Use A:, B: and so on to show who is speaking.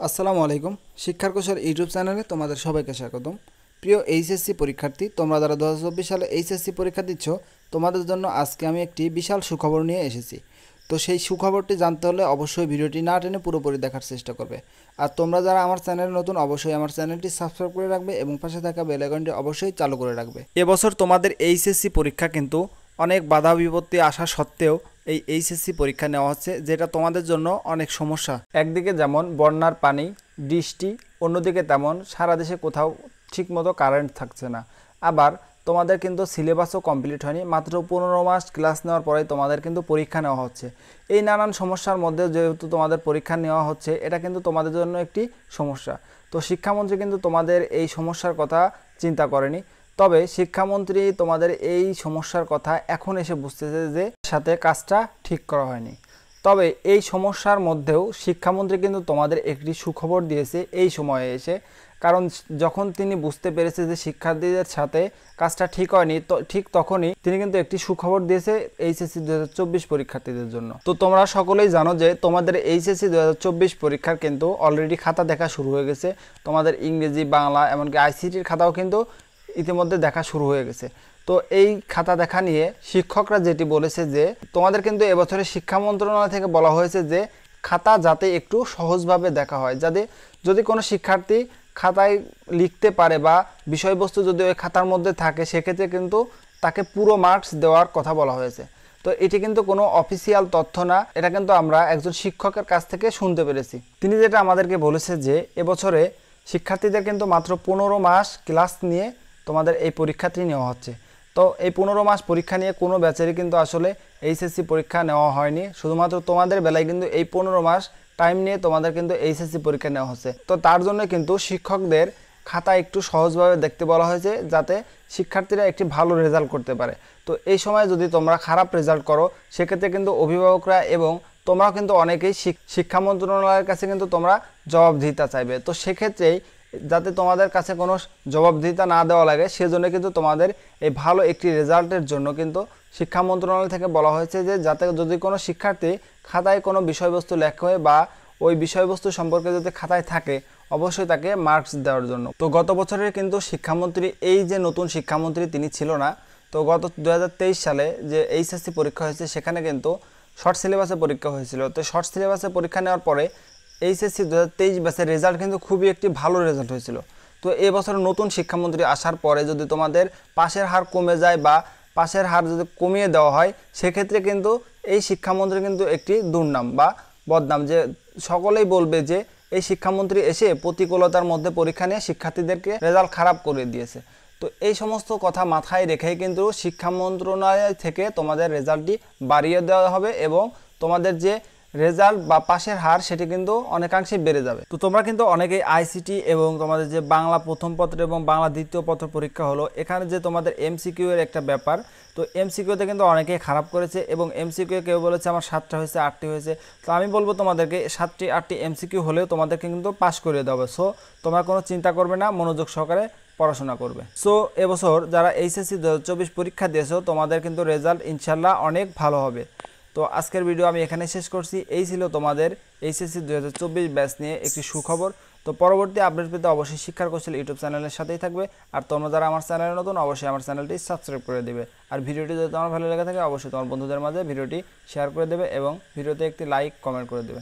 A: আসসালামু আলাইকুম। শিক্ষার কৌশল ইউটিউব চ্যানেলে তোমাদের সবাইকে স্বাগতম। প্রিয় এইচএসসি পরীক্ষার্থী, তোমরা যারা 2024 সালে এইচএসসি পরীক্ষা দিচ্ছ, তোমাদের জন্য আজকে আমি একটি বিশাল সুখবর নিয়ে এসেছি। তো সেই সুখবরটি জানতে হলে অবশ্যই ভিডিওটি না টেনে পুরোপুরি দেখার চেষ্টা করবে। আর তোমরা যারা আমার চ্যানেলে নতুন, অবশ্যই আমার চ্যানেলটি সাবস্ক্রাইব করে রাখবে এবং পাশে থাকা বেল আইকনটি অবশ্যই চালু করে রাখবে। এবছর তোমাদের এইচএসসি পরীক্ষা কিন্তু অনেক বাধা বিপত্তি আসা সত্ত্বেও এই এইচএসসি পরীক্ষা নেওয়া হচ্ছে, যেটা তোমাদের জন্য অনেক সমস্যা। একদিকে যেমন বন্যার পানি, বৃষ্টি, অন্যদিকে তেমন সারা দেশে কোথাও ঠিকমতো কারেন্ট থাকছে না। আবার তোমাদের কিন্তু সিলেবাসও কমপ্লিট হয়নি, মাত্র 15 মাস ক্লাস নেওয়ার পরে তোমাদের কিন্তু পরীক্ষা নেওয়া হচ্ছে। এই নানান সমস্যার মধ্যে যেহেতু তোমাদের পরীক্ষা নেওয়া হচ্ছে, এটা কিন্তু তোমাদের জন্য একটি সমস্যা। তো শিক্ষামন্ত্রী কিন্তু তোমাদের এই সমস্যার কথা চিন্তা করেনি। তবে শিক্ষামন্ত্রী তোমাদের এই সমস্যার কথা এখন এসে বুঝতেছে যে সাথে কাজটা ঠিক করা হয়নি। তবে এই সমস্যার মধ্যেও শিক্ষামন্ত্রী কিন্তু তোমাদের একটি সুখবর দিয়েছে এই সময়ে এসে। কারণ যখন তিনি বুঝতে পেরেছে যে শিক্ষার্থীদের সাথে কাজটা ঠিক হয়নি, তো ঠিক তখনই তিনি কিন্তু একটি সুখবর দিয়েছে এইচএসসি 2024 পরীক্ষার্থীদের জন্য। তো তোমরা সকলেই জানো যে তোমাদের এইচএসসি 2024 পরীক্ষার কিন্তু অলরেডি খাতা দেখা শুরু হয়ে গেছে। তোমাদের ইংরেজি, বাংলা, এমনকি আইসিটির খাতাও কিন্তু ইতিমধ্যে দেখা শুরু হয়ে গেছে। তো এই খাতা দেখা নিয়ে শিক্ষকরা যেটি বলেছে যে তোমাদের কিন্তু এবছরে শিক্ষা মন্ত্রণালয় থেকে বলা হয়েছে যে খাতা যাতে একটু সহজভাবে দেখা হয়, যাতে যদি কোনো শিক্ষার্থী খাতায় লিখতে পারে বা বিষয়বস্তু যদি ওই খাতার মধ্যে থাকে, সেক্ষেত্রে কিন্তু তাকে পুরো মার্কস দেওয়ার কথা বলা হয়েছে। তো এটি কিন্তু কোনো অফিসিয়াল তথ্য না, এটা কিন্তু আমরা একজন শিক্ষকের কাছ থেকে শুনতে পেরেছি। তিনি যেটা আমাদেরকে বলেছে যে এবছরে শিক্ষার্থীদের কিন্তু মাত্র 15 মাস ক্লাস নিয়ে তোমাদের এই পরীক্ষাটি নেওয়া হচ্ছে। তো এই 15 মাস পরীক্ষা নিয়ে কোনো ব্যাচেরই কিন্তু আসলে এইচএসসি পরীক্ষা নেওয়া হয়নি। শুধুমাত্র তোমাদের বেলায় কিন্তু এই 15 মাস টাইম নিয়ে তোমাদের কিন্তু এইচএসসি পরীক্ষা নেওয়া হচ্ছে। তো তার জন্য কিন্তু শিক্ষকদের খাতা একটু সহজভাবে দেখতে বলা হয়েছে, যাতে শিক্ষার্থীরা একটি ভালো রেজাল্ট করতে পারে। তো এই সময় যদি তোমরা খারাপ রেজাল্ট করো, সেক্ষেত্রে কিন্তু অভিভাবকরা এবং তোমরাও কিন্তু অনেকেই শিক্ষা মন্ত্রণালয়ের কাছে কিন্তু তোমরা জবাবদিহিতা চাইবে। তো সেক্ষেত্রেই যাতে তোমাদের কাছে কোনো জবাবদিহিতা না দেওয়া লাগে, সেজন্য কিন্তু তোমাদের এই ভালো একটি রেজাল্টের জন্য কিন্তু শিক্ষা মন্ত্রণালয় থেকে বলা হয়েছে যে যাতে যদি কোনো শিক্ষার্থী খাতায় কোনো বিষয়বস্তু লেখে বা ওই বিষয়বস্তু সম্পর্কে যদি খাতায় থাকে, অবশ্যই তাকে মার্কস দেওয়ার জন্য। তো গত বছরের কিন্তু শিক্ষামন্ত্রী, এই যে নতুন শিক্ষামন্ত্রী তিনি ছিল না। তো গত 2023 সালে যে এইচএসসি পরীক্ষা হয়েছে, সেখানে কিন্তু শর্ট সিলেবাসে পরীক্ষা হয়েছিল। তো শর্ট সিলেবাসে পরীক্ষা নেওয়ার পরে এইচএসসি 2023 ব্যাচের রেজাল্ট কিন্তু খুবই একটি ভালো রেজাল্ট হয়েছিল। তো এই বছর নতুন শিক্ষামন্ত্রী আসার পরে যদি তোমাদের পাশের হার কমে যায় বা পাশের হার যদি কমিয়ে দেওয়া হয়, সেক্ষেত্রে কিন্তু এই শিক্ষামন্ত্রী কিন্তু একটি দুর্নাম বা বদনাম, যে সকলেই বলবে যে এই শিক্ষামন্ত্রী এসে প্রতিকূলতার মধ্যে পরীক্ষা নিয়ে শিক্ষার্থীদেরকে রেজাল্ট খারাপ করে দিয়েছে। তো এই সমস্ত কথা মাথায় রেখেই কিন্তু শিক্ষা মন্ত্রণালয় থেকে তোমাদের রেজাল্টটি বাড়িয়ে দেওয়া হবে এবং তোমাদের যে রেজাল্ট বা পাশের হার সেটি কিন্তু অনেকাংশে বেড়ে যাবে। তো তোমরা কিন্তু অনেকেই আইসিটি এবং তোমাদের যে বাংলা প্রথম পত্র এবং বাংলা দ্বিতীয় পত্র পরীক্ষা হলো, এখানে যে তোমাদের এমসিকিউ এর একটা ব্যাপার, তো এমসিকিউতে কিন্তু অনেকেই খারাপ করেছে এবং এমসিকিউ কেউ বলেছে আমার 7টা হয়েছে, 8টি হয়েছে। তো আমি বলবো তোমাদেরকে 7টি 8টি এমসিকিউ হলেও তোমাদেরকে কিন্তু পাস করে দেওয়া হবে। সো তোমরা কোনো চিন্তা করবে না, মনোযোগ সহকারে পড়াশোনা করবে। সো এবছর যারা এইচএসসি 2024 পরীক্ষা দিয়েছো, তোমাদের কিন্তু রেজাল্ট ইনশাল্লাহ অনেক ভালো হবে। তো আজকের ভিডিও আমি এখানে শেষ করছি। এই ছিল তোমাদের এইচএসসি 2024 ব্যাচ নিয়ে একটি সুখবর। তো পরবর্তী আপডেট পেতে অবশ্যই শিক্ষার কৌশল ইউটিউব চ্যানেলের সাথেই থাকবে। আর তোমরা যারা আমার চ্যানেলে নতুন, অবশ্যই আমার চ্যানেলটি সাবস্ক্রাইব করে দেবে। আর ভিডিওটি যদি তোমার ভালো লেগে থাকে, অবশ্যই তোমার বন্ধুদের মাঝে ভিডিওটি শেয়ার করে দেবে এবং ভিডিওতে একটি লাইক কমেন্ট করে দেবে।